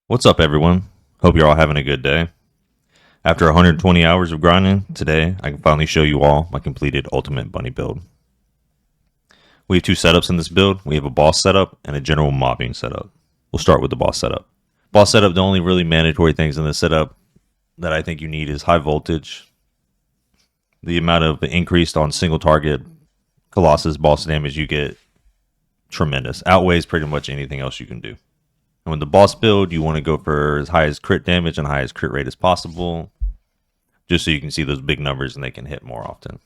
What's up, everyone? Hope you're all having a good day. After 120 hours of grinding, today I can finally show you all my completed Ultimate Bunny build. We have two setups in this build. We have a boss setup and a general mobbing setup. We'll start with the boss setup. Boss setup, the only really mandatory things in this setup that I think you need is high voltage. The amount of increased on single target Colossus boss damage you get, tremendous. Outweighs pretty much anything else you can do. And with the boss build, you want to go for as high as crit damage and high as crit rate as possible, just so you can see those big numbers and they can hit more often.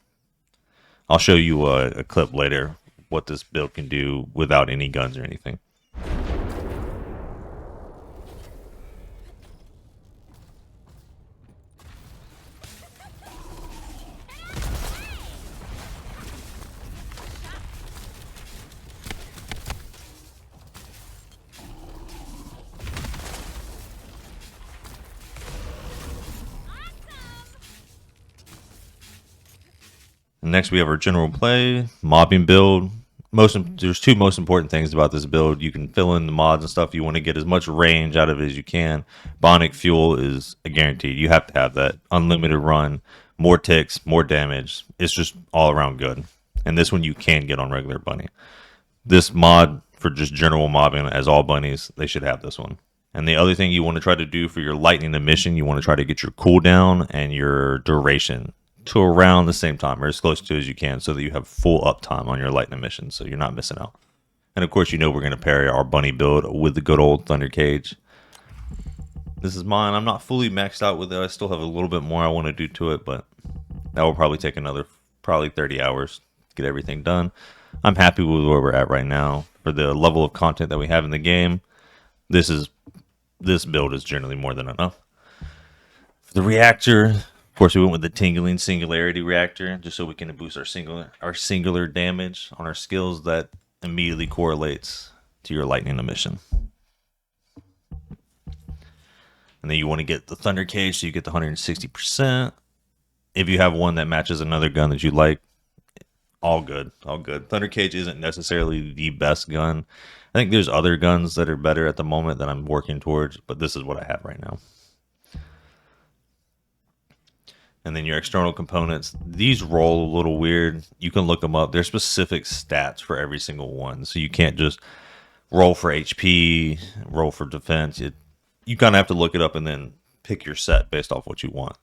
I'll show you a clip later what this build can do without any guns or anything. Next, we have our general play, mobbing build. There's two most important things about this build. You can fill in the mods and stuff. You want to get as much range out of it as you can. Bionic fuel is a guarantee. You have to have that. Unlimited run, more ticks, more damage. It's just all around good. And this one you can get on regular bunny. This mod for just general mobbing as all bunnies, they should have this one. And the other thing you want to try to do for your lightning emission, you want to try to get your cooldown and your duration to around the same time, or as close to as you can, so that you have full uptime on your lightning mission, so you're not missing out. And of course, you know we're going to pair our bunny build with the good old Thunder Cage. This is mine. I'm not fully maxed out with it. I still have a little bit more I want to do to it, but that will probably take another 30 hours to get everything done. I'm happy with where we're at right now. For the level of content that we have in the game, this build is generally more than enough. For the reactor, of course, we went with the tingling singularity reactor just so we can boost our singular damage on our skills that immediately correlates to your lightning emission. And then you want to get the Thunder Cage so you get the 160%. If you have one that matches another gun that you like, all good, all good. Thunder Cage isn't necessarily the best gun. I think there's other guns that are better at the moment that I'm working towards, but this is what I have right now. And then your external components, these roll a little weird. You can look them up. There's specific stats for every single one. So you can't just roll for HP, roll for defense. You kind of have to look it up and then pick your set based off what you want.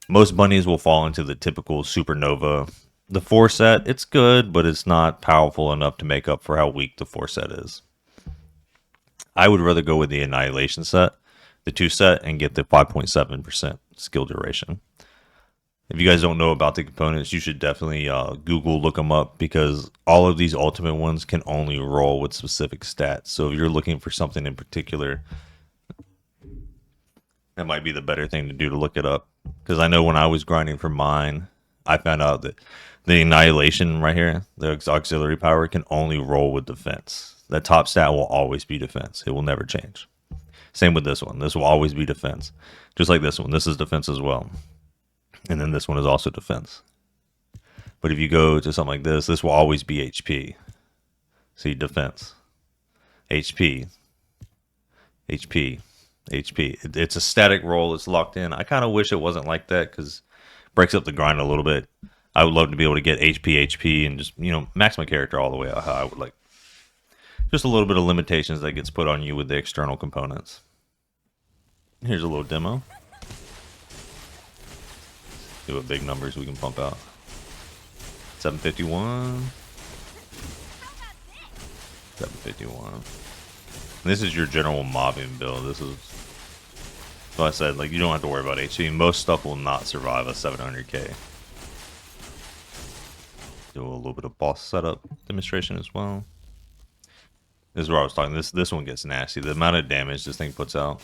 Most bunnies will fall into the typical supernova. The 4 set, it's good, but it's not powerful enough to make up for how weak the 4 set is. I would rather go with the annihilation set, the 2 set, and get the 5.7% skill duration. If you guys don't know about the components, you should definitely Google, look them up, because all of these ultimate ones can only roll with specific stats. So if you're looking for something in particular, that might be the better thing to do, to look it up. Because I know when I was grinding for mine, I found out that the annihilation right here, the auxiliary power, can only roll with defense. That top stat will always be defense. It will never change. Same with this one. This will always be defense. Just like this one. This is defense as well. And then this one is also defense. But if you go to something like this will always be HP. See, defense. HP. HP. HP. It's a static roll. It's locked in. I kind of wish it wasn't like that, because it breaks up the grind a little bit. I would love to be able to get HP, and just, max my character all the way out how I would like. Just a little bit of limitations that gets put on you with the external components. Here's a little demo. See what big numbers we can pump out. 751. 751. This is your general mobbing build. This is, so I said, like, you don't have to worry about HP. Most stuff will not survive a 700k. Do a little bit of boss setup demonstration as well. This is where I was talking. This one gets nasty. The amount of damage this thing puts out.